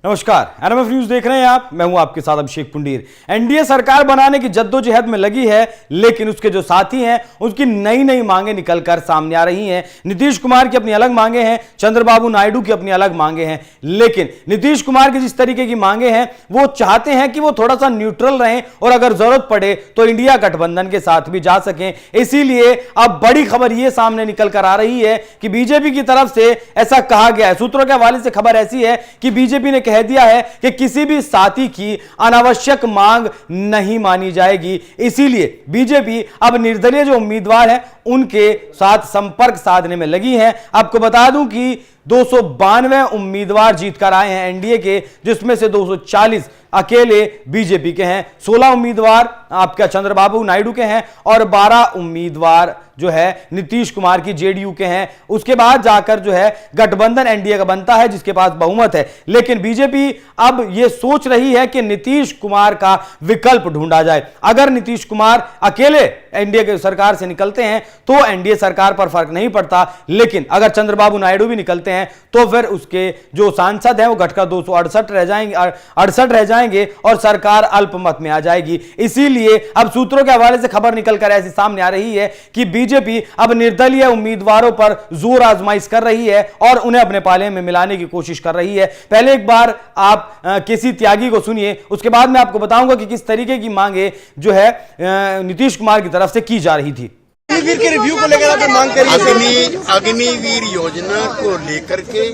नमस्कार, NMF news देख रहे हैं आप। मैं हूं आपके साथ अभिषेक पुंडीर। एनडीए सरकार बनाने की जद्दोजहद में लगी है, लेकिन उसके जो साथी हैं उसकी नई नई मांगे निकलकर सामने आ रही हैं। नीतीश कुमार की अपनी अलग मांगे हैं, चंद्रबाबू नायडू की अपनी अलग मांगे हैं। लेकिन नीतीश कुमार की जिस तरीके की मांगे हैं, वो चाहते हैं कि वो थोड़ा सा न्यूट्रल रहें और अगर जरूरत पड़े तो इंडिया गठबंधन के साथ भी जा सकें। इसीलिए अब बड़ी खबर यह सामने निकल कर आ रही है कि बीजेपी की तरफ से ऐसा कहा गया है। सूत्रों के हवाले से खबर ऐसी है कि बीजेपी ने कह दिया है कि किसी भी साथी की अनावश्यक मांग नहीं मानी जाएगी। इसीलिए बीजेपी अब निर्दलीय जो उम्मीदवार हैं उनके साथ संपर्क साधने में लगी है। आपको बता दूं कि 292 उम्मीदवार जीतकर आए हैं एनडीए के, जिसमें से 240 अकेले बीजेपी के हैं, 16 उम्मीदवार आपका चंद्रबाबू नायडू के हैं और 12 उम्मीदवार जो है नीतीश कुमार की जेडीयू के हैं। उसके बाद जाकर जो है गठबंधन एनडीए का बनता है जिसके पास बहुमत है। लेकिन बीजेपी अब यह सोच रही है कि नीतीश कुमार का विकल्प ढूंढा जाए। अगर नीतीश कुमार अकेले एनडीए की सरकार से निकलते हैं तो एनडीए सरकार पर फर्क नहीं पड़ता, लेकिन अगर चंद्रबाबू नायडू भी निकलते हैं तो फिर उसके जो सांसद हैं वो घटकर 268 रह जाएंगे, 68 रह जाएंगे और सरकार अल्पमत में आ जाएगी। इसीलिए अब सूत्रों के हवाले से खबर निकलकर ऐसी सामने आ रही है कि बीजेपी अब निर्दलीय उम्मीदवारों पर जोर आजमाइश कर रही है और उन्हें अपने पाले में मिलाने की कोशिश कर रही है। पहले एक बार आप केसी त्यागी को सुनिए, उसके बाद मैं आपको बताऊंगा कि किस तरीके की मांगे जो है नीतीश कुमार की तरफ से की जा रही थी। अग्निवीर के रिव्यू को लेकर आप मांग करिए। अग्निवीर योजना को लेकर के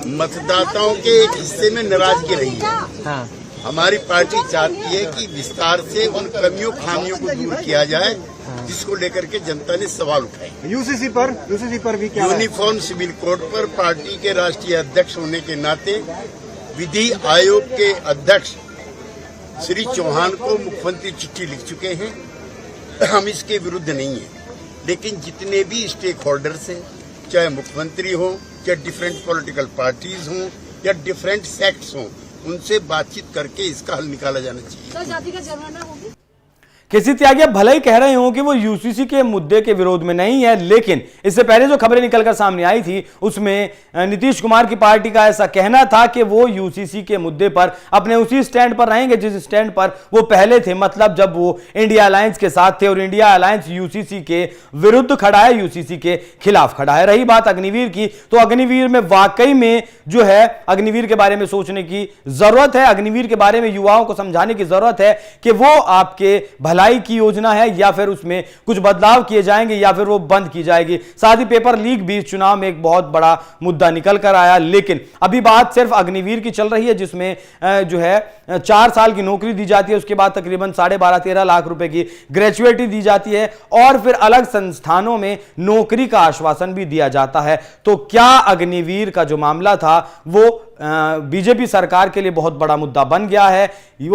मतदाताओं के एक हिस्से में नाराजगी रही है। हाँ। हमारी पार्टी चाहती है कि विस्तार से उन कमियों खामियों को दूर किया जाए जिसको लेकर के जनता ने सवाल उठाए। यूसीसी पर भी क्या यूनिफॉर्म सिविल कोड पर पार्टी के राष्ट्रीय अध्यक्ष होने के नाते विधि आयोग के अध्यक्ष श्री चौहान को मुख्यमंत्री चिट्ठी लिख चुके हैं। हम इसके विरुद्ध नहीं हैं, लेकिन जितने भी स्टेक होल्डर्स हैं, चाहे मुख्यमंत्री हो, चाहे डिफरेंट पॉलिटिकल पार्टीज हों या डिफरेंट सेक्ट्स हों, उनसे बातचीत करके इसका हल निकाला जाना चाहिए। जाति का जनगणना होगी। केसी त्यागी भले ही कह रहे हो कि वो यूसीसी के मुद्दे के विरोध में नहीं है, लेकिन इससे पहले जो खबरें निकलकर सामने आई थी उसमें नीतीश कुमार की पार्टी का ऐसा कहना था कि वो यूसीसी के मुद्दे पर अपने उसी स्टैंड पर रहेंगे जिस स्टैंड पर वो पहले थे, मतलब जब वो इंडिया अलायंस के साथ थे। और इंडिया अलायंस यूसीसी के विरुद्ध खड़ा है, यूसीसी के खिलाफ खड़ा है। रही बात अग्निवीर की, तो अग्निवीर में वाकई में जो है अग्निवीर के बारे में सोचने की जरूरत है। अग्निवीर के बारे में युवाओं को समझाने की जरूरत है कि वो आपके भलाई की योजना है या फिर उसमें कुछ बदलाव किए जाएंगे या फिर वो बंद की जाएगी। साथ ही पेपर लीक भी चुनाव में एक बहुत बड़ा मुद्दा निकल कर आया। लेकिन अभी बात सिर्फ अग्निवीर की चल रही है, जिसमें जो है 4 साल की नौकरी दी जाती है, उसके बाद तकरीबन 12.5-13 लाख रुपए की ग्रेजुएटी दी जाती है और फिर अलग संस्थानों में नौकरी का आश्वासन भी दिया जाता है। तो क्या अग्निवीर का जो मामला था वो बीजेपी सरकार के लिए बहुत बड़ा मुद्दा बन गया है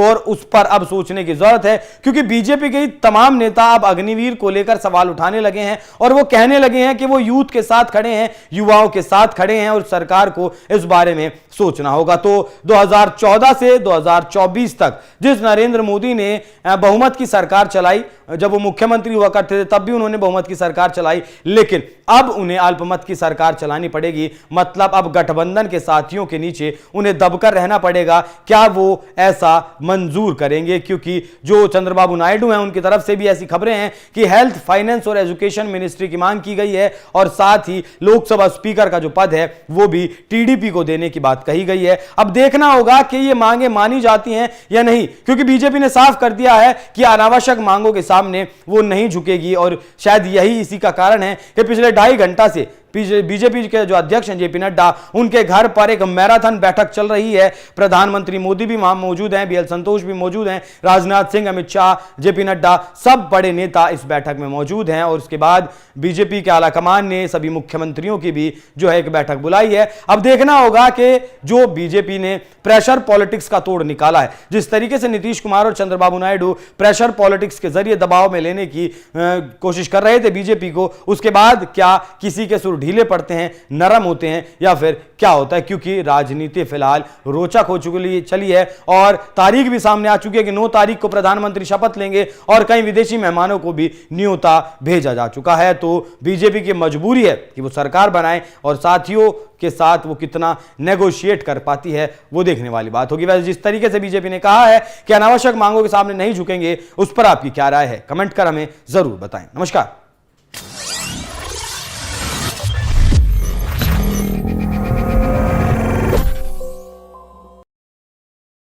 और उस पर अब सोचने की जरूरत है, क्योंकि बीजेपी के तमाम नेता अब अग्निवीर को लेकर सवाल उठाने लगे हैं और वो कहने लगे हैं कि वो यूथ के साथ खड़े हैं, युवाओं के साथ खड़े हैं और सरकार को इस बारे में सोचना होगा। तो 2014 से 2024 तक जिस नरेंद्र मोदी ने बहुमत की सरकार चलाई, जब वो मुख्यमंत्री हुआ करते थे तब भी उन्होंने बहुमत की सरकार चलाई, लेकिन अब उन्हें अल्पमत की सरकार चलानी पड़ेगी। मतलब अब गठबंधन के साथियों के नीचे उन्हें दबकर रहना पड़ेगा। क्या वो ऐसा मंजूर करेंगे? क्योंकि जो चंद्रबाबू नायडू हैं उनकी तरफ से भी ऐसी खबरें हैं कि हेल्थ, फाइनेंस और एजुकेशन मिनिस्ट्री की मांग की गई है और साथ ही लोकसभा स्पीकर का जो पद है वो भी टीडीपी को देने की बात कही गई है। अब देखना होगा कि ये मांगे मानी जाती हैं या नहीं, क्योंकि बीजेपी ने साफ कर दिया है कि अनावश्यक मांगों के सामने वो नहीं झुकेगी। और शायद यही इसी का कारण है कि पिछले 2.5 घंटा से बीजेपी के जो अध्यक्ष हैं जेपी नड्डा, उनके घर पर एक मैराथन बैठक चल रही है। प्रधानमंत्री मोदी भी वहां मौजूद हैं, बीएल संतोष भी मौजूद हैं, राजनाथ सिंह, अमित शाह, जेपी नड्डा, सब बड़े नेता इस बैठक में मौजूद हैं। और उसके बाद बीजेपी के आलाकमान ने सभी मुख्यमंत्रियों की भी जो है एक बैठक बुलाई है। अब देखना होगा कि जो बीजेपी ने प्रेशर पॉलिटिक्स का तोड़ निकाला है, जिस तरीके से नीतीश कुमार और चंद्रबाबू नायडू प्रेशर पॉलिटिक्स के जरिए दबाव में लेने की कोशिश कर रहे थे बीजेपी को, उसके बाद क्या किसी के सुर ढीले पड़ते हैं, नरम होते हैं, या फिर क्या होता है, क्योंकि राजनीति फिलहाल रोचक हो चली है और तारीख भी सामने आ चुकी है कि 9 तारीख को प्रधानमंत्री शपथ लेंगे और कई विदेशी मेहमानों को भी न्योता भेजा जा चुका है। तो बीजेपी की मजबूरी है कि वो सरकार बनाए और साथियों के साथ वो कितना नेगोशिएट कर पाती है, वो देखने वाली बात होगी। वैसे जिस तरीके से बीजेपी ने कहा है कि अनावश्यक मांगों के सामने नहीं झुकेंगे, उस पर आपकी क्या राय है, कमेंट कर हमें जरूर बताएं। नमस्कार।